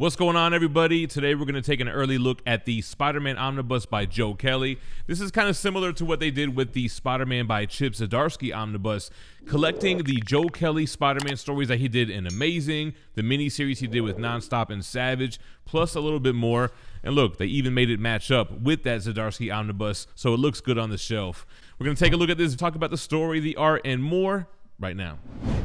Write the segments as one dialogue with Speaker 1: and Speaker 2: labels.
Speaker 1: What's going on, everybody? Today we're going to take an early look at the Spider-Man Omnibus by Joe Kelly. This is kind of similar to what they did with the Spider-Man by Chip Zdarsky Omnibus, collecting the Joe Kelly Spider-Man stories that he did in Amazing, the miniseries he did with Nonstop and Savage, plus a little bit more. And look, they even made it match up with that Zdarsky Omnibus, so it looks good on the shelf. We're going to take a look at this and talk about the story, the art, and more right now.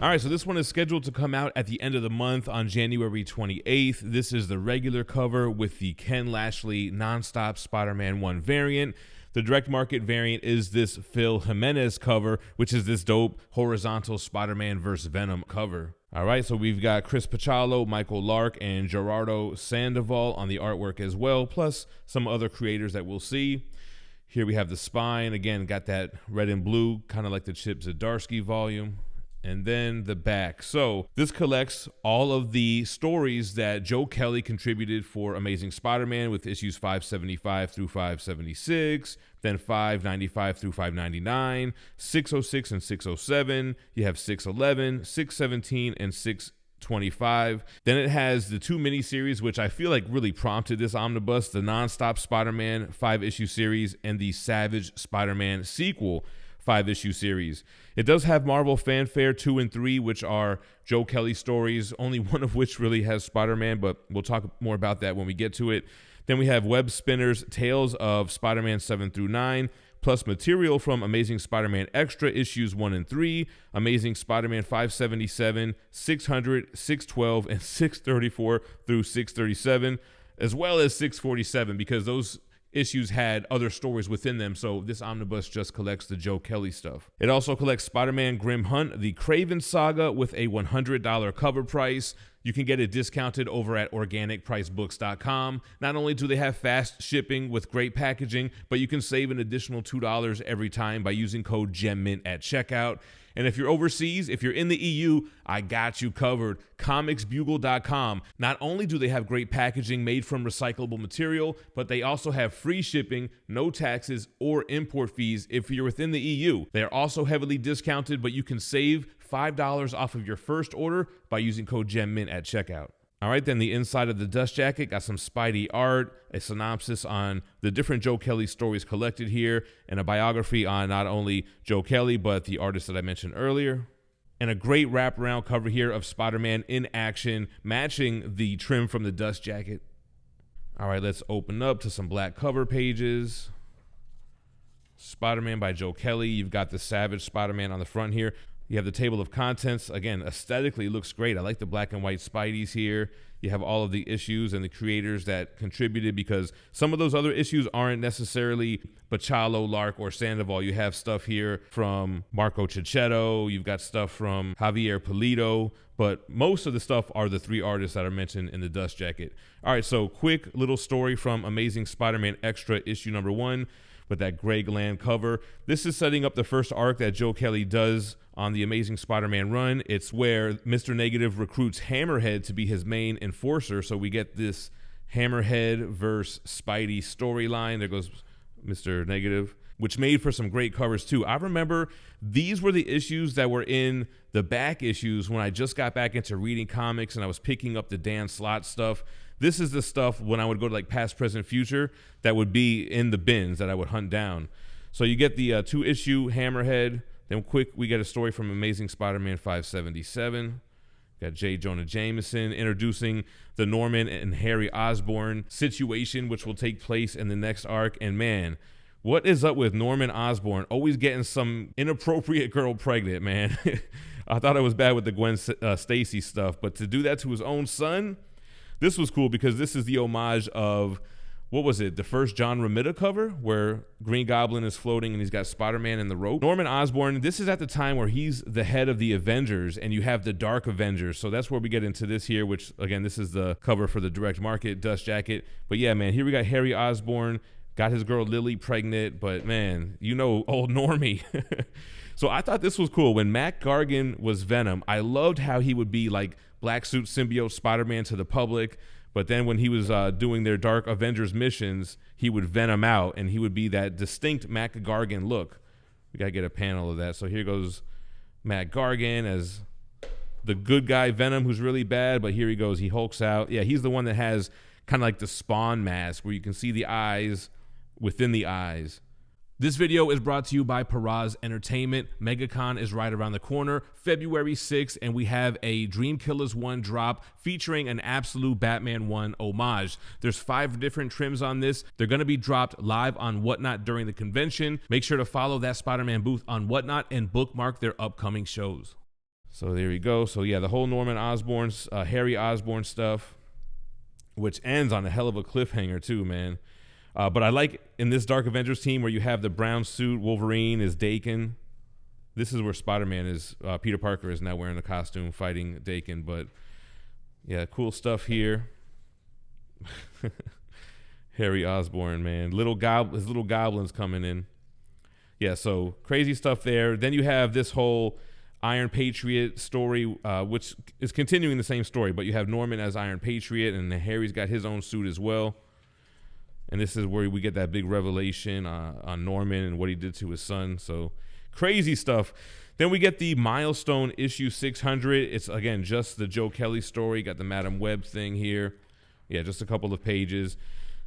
Speaker 1: All right, so this one is scheduled to come out at the end of the month on January 28th. This is the regular cover with the Ken Lashley Nonstop Spider-Man 1 variant. The direct market variant is this Phil Jimenez cover, which is this dope horizontal Spider-Man vs. Venom cover. All right, so we've got Chris Pachalo, Michael Lark, and Gerardo Sandoval on the artwork as well, plus some other creators that we'll see. Here we have the spine. Again, got that red and blue, kind of like the Chip Zdarsky volume. And then the back. So this collects all of the stories that Joe Kelly contributed for Amazing Spider-Man with issues 575 through 576, then 595 through 599, 606 and 607. You have 611, 617, and 625. Then it has the two miniseries, which I feel like really prompted this omnibus, the Nonstop Spider-Man 5-issue series and the Savage Spider-Man sequel 5-issue series. It does have Marvel Fanfare 2 and 3, which are Joe Kelly stories, only one of which really has Spider-Man, but we'll talk more about that when we get to it. Then we have WEBSPINNERS Tales of Spider-Man 7 through 9, plus material from Amazing Spider-Man Extra issues 1 and 3, Amazing Spider-Man 577, 600, 612, and 634 through 637, as well as 647, because those issues had other stories within them, so this omnibus just collects the Joe Kelly stuff. It also collects Spider-Man Grim Hunt, the KRAVEN saga, with a $100 cover price. You can get it discounted over at organicpricebooks.com. Not only do they have fast shipping with great packaging, but you can save an additional $2 every time by using code GemMint at checkout. And if you're overseas, if you're in the EU, I got you covered. Comicsbugle.com. Not only do they have great packaging made from recyclable material, but they also have free shipping, no taxes, or import fees if you're within the EU. They are also heavily discounted, but you can save $5 off of your first order by using code GemMint at checkout. All right, then the inside of the dust jacket got some Spidey art, a synopsis on the different Joe Kelly stories collected here, and a biography on not only Joe Kelly, but the artist that I mentioned earlier. And a great wraparound cover here of Spider-Man in action, matching the trim from the dust jacket. All right, let's open up to some black cover pages. Spider-Man by Joe Kelly. You've got the Savage Spider-Man on the front here. You have the table of contents. Again, aesthetically looks great. I like the black and white Spideys here. You have all of the issues and the creators that contributed, because some of those other issues aren't necessarily Pachalo, Lark, or Sandoval. You have stuff here from Marco Cicchetto. You've got stuff from Javier Pulido, but most of the stuff are the three artists that are mentioned in the dust jacket. All right, so quick little story from Amazing Spider-Man Extra issue number 1 with that Greg Land cover. This is setting up the first arc that Joe Kelly does on the Amazing Spider-Man run. It's where Mr. Negative recruits Hammerhead to be his main enforcer. So we get this Hammerhead versus Spidey storyline. There goes Mr. Negative, which made for some great covers too. I remember these were the issues that were in the back issues when I just got back into reading comics and I was picking up the Dan Slott stuff. This is the stuff when I would go to like Past, Present, Future that would be in the bins that I would hunt down. So you get the 2-issue Hammerhead. Then quick, we get a story from Amazing Spider-Man 577. Got J. Jonah Jameson introducing the Norman and Harry Osborn situation, which will take place in the next arc. And man, what is up with Norman Osborn always getting some inappropriate girl pregnant, man? I thought it was bad with the Gwen Stacy stuff, but to do that to his own son, this was cool because this is the homage of, what was it, the first John Romita cover where Green Goblin is floating and he's got Spider-Man in the rope. Norman Osborn, this is at the time where he's the head of the Avengers and you have the Dark Avengers. So that's where we get into this here, which again, this is the cover for the direct market dust jacket. But yeah, man, here we got Harry Osborn, got his girl Lily pregnant, but man, you know, old Normie. So I thought this was cool. When Mac Gargan was Venom, I loved how he would be like black suit symbiote Spider-Man to the public. But then when he was doing their Dark Avengers missions, he would Venom out and he would be that distinct Mac Gargan look. We got to get a panel of that. So here goes Mac Gargan as the good guy Venom, who's really bad, but here he goes. He hulks out. Yeah, he's the one that has kind of like the Spawn mask where you can see the eyes within the eyes. This video is brought to you by Paraz Entertainment. MegaCon is right around the corner, February 6th, and we have a Dream Killers 1 drop featuring an absolute Batman 1 homage. There's 5 different trims on this. They're going to be dropped live on Whatnot during the convention. Make sure to follow that Spider-Man booth on Whatnot and bookmark their upcoming shows. So there you go. So yeah, the whole Norman Osborn, Harry Osborn stuff, which ends on a hell of a cliffhanger too, man. But I like in this Dark Avengers team where you have the brown suit, Wolverine is Daken. This is where Spider-Man is, Peter Parker is now wearing the costume fighting Daken. But yeah, cool stuff here. Harry Osborn, man. His little goblins coming in. Yeah, so crazy stuff there. Then you have this whole Iron Patriot story, which is continuing the same story, but you have Norman as Iron Patriot, and Harry's got his own suit as well. And this is where we get that big revelation on Norman and what he did to his son. So crazy stuff. Then we get the milestone issue 600. It's, again, just the Joe Kelly story. Got the Madam Web thing here. Yeah, just a couple of pages.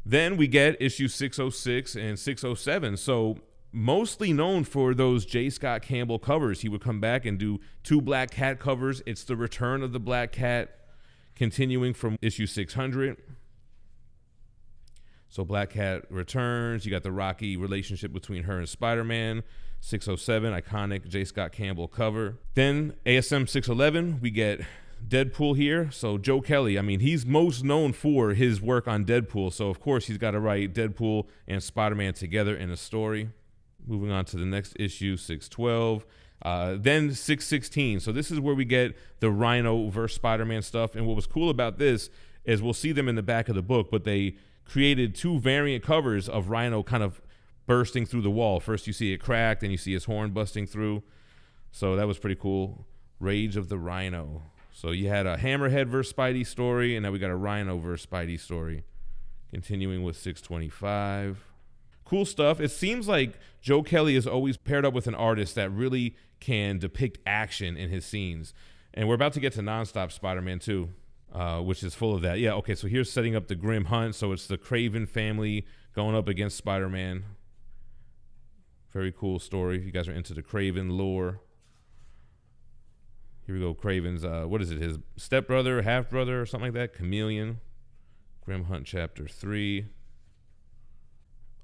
Speaker 1: Then we get issue 606 and 607. So mostly known for those J. Scott Campbell covers. He would come back and do 2 Black Cat covers. It's the return of the Black Cat, continuing from issue 600. So Black Cat returns. You got the rocky relationship between her and Spider-Man. 607, iconic J. Scott Campbell cover. Then ASM 611, we get Deadpool here. So Joe Kelly, I mean, he's most known for his work on Deadpool. So of course he's got to write Deadpool and Spider-Man together in a story. Moving on to the next issue, 612. Then 616. So this is where we get the Rhino versus Spider-Man stuff. And what was cool about this is we'll see them in the back of the book, but they created 2 variant covers of Rhino kind of bursting through the wall. First you see it cracked, and you see his horn busting through. So that was pretty cool. Rage of the Rhino. So you had a Hammerhead versus Spidey story, and now we got a Rhino versus Spidey story. Continuing with 625. Cool stuff. It seems like Joe Kelly is always paired up with an artist that really can depict action in his scenes. And we're about to get to Nonstop Spider-Man too. Which is full of that. Yeah, okay, so here's setting up the Grim Hunt. So it's the KRAVEN family going up against Spider-Man. Very cool story. If you guys are into the KRAVEN lore. Here we go, KRAVEN's, what is it, his stepbrother, half-brother, or something like that? Chameleon. Grim Hunt Chapter 3.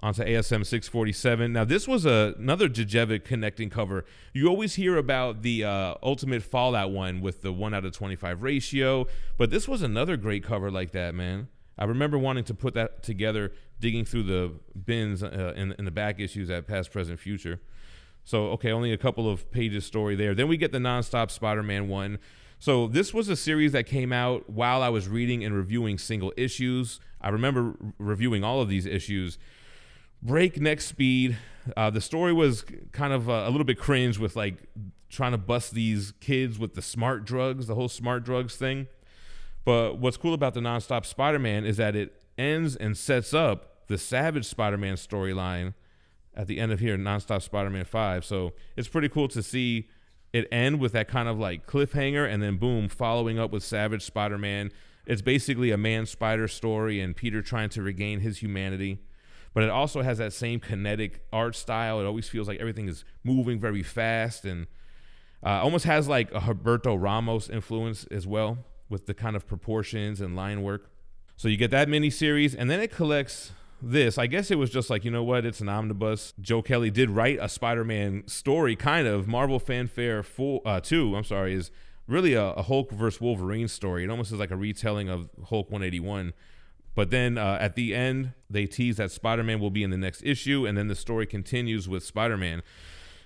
Speaker 1: On to ASM 647. Now, this was another Djurjevic connecting cover. You always hear about the Ultimate Fallout one with the 1/25 ratio, but this was another great cover like that, man. I remember wanting to put that together, digging through the bins in the back issues at Past, Present, Future. So, okay, only a couple of pages story there. Then we get the Nonstop Spider-Man one. So this was a series that came out while I was reading and reviewing single issues. I remember reviewing all of these issues. Breakneck speed. The story was kind of a little bit cringe with like trying to bust these kids with the smart drugs, the whole smart drugs thing. But what's cool about the Nonstop Spider-Man is that it ends and sets up the Savage Spider-Man storyline at the end of here, Nonstop Spider-Man 5. So it's pretty cool to see it end with that kind of like cliffhanger, and then boom, following up with Savage Spider-Man. It's basically a man-spider story and Peter trying to regain his humanity. But it also has that same kinetic art style. It always feels like everything is moving very fast, and almost has like a Humberto Ramos influence as well with the kind of proportions and line work. So you get that miniseries, and then it collects this. I guess it was just like, you know what, it's an omnibus. Joe Kelly did write a Spider-Man story, kind of. Marvel Fanfare 2, is really a Hulk versus Wolverine story. It almost is like a retelling of Hulk 181. But then at the end, they tease that Spider-Man will be in the next issue, and then the story continues with Spider-Man.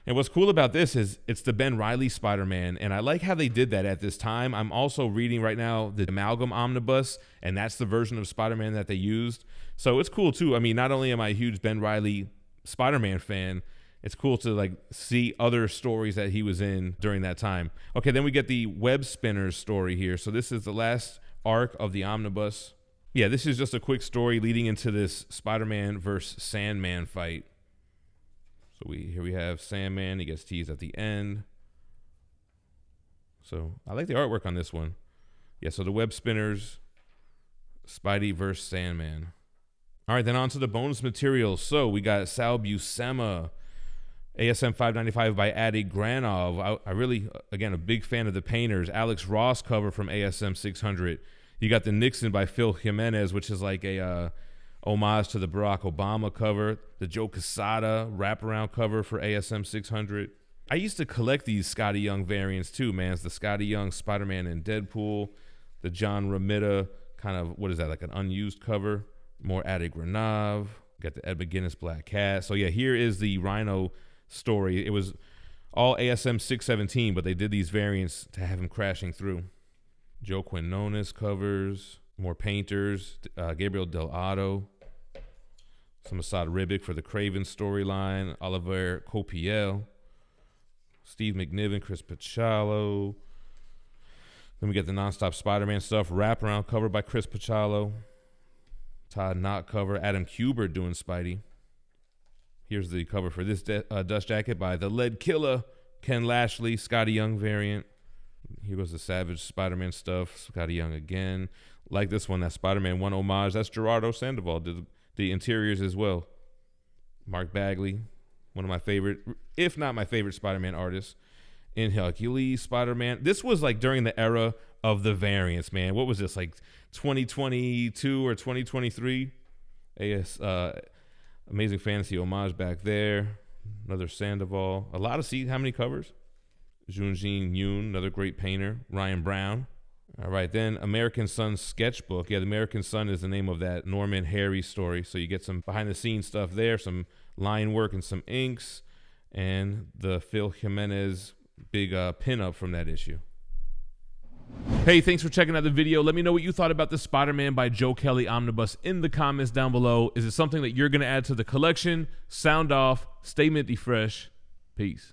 Speaker 1: And what's cool about this is it's the Ben Reilly Spider-Man, and I like how they did that at this time. I'm also reading right now the Amalgam Omnibus, and that's the version of Spider-Man that they used. So it's cool too. I mean, not only am I a huge Ben Reilly Spider-Man fan, it's cool to like see other stories that he was in during that time. Okay, then we get the Web Spinners story here. So this is the last arc of the omnibus. Yeah, this is just a quick story leading into this Spider-Man versus Sandman fight. So here we have Sandman. He gets teased at the end. So I like the artwork on this one. Yeah, so the web spinners, Spidey versus Sandman. All right, then on to the bonus material. So we got Sal Buscema, ASM 595 by Adi Granov. I really, again, a big fan of the painters. Alex Ross cover from ASM 600. You got the Nixon by Phil Jimenez, which is like a homage to the Barack Obama cover. The Joe Quesada wraparound cover for ASM 600. I used to collect these Scotty Young variants too, man. It's the Scotty Young Spider-Man and Deadpool. The John Romita kind of, what is that, like an unused cover? More Adi Granov. Got the Ed McGuinness Black Cat. So yeah, here is the Rhino story. It was all ASM 617, but they did these variants to have him crashing through. Joe Quinones covers. More painters. Gabriel Delgado. Some Assad Ribic for the KRAVEN storyline. Oliver Copiel. Steve McNiven, Chris Pachalo. Then we get the Nonstop Spider-Man stuff. Wraparound cover by Chris Pachalo. Todd Knott cover. Adam Kubert doing Spidey. Here's the cover for this dust jacket by The Lead Killer, Ken Lashley, Scotty Young variant. Here goes the Savage Spider-Man stuff. Scotty Young again. Like this one, that Spider-Man 1 homage. That's Gerardo Sandoval. Did the interiors as well. Mark Bagley, one of my favorite, if not my favorite Spider-Man artists. In Hercules, Spider-Man. This was like during the era of the variants, man. What was this, like 2022 or 2023? Amazing Fantasy homage back there. Another Sandoval. A lot of, see how many covers? Junjin Yoon, another great painter. Ryan Brown. All right, then American Sun sketchbook. Yeah, the American Sun is the name of that Norman Harry story. So you get some behind-the-scenes stuff there, some line work and some inks, and the Phil Jimenez big pin-up from that issue. Hey, thanks for checking out the video. Let me know what you thought about the Spider-Man by Joe Kelly Omnibus in the comments down below. Is it something that you're going to add to the collection? Sound off. Stay minty fresh. Peace.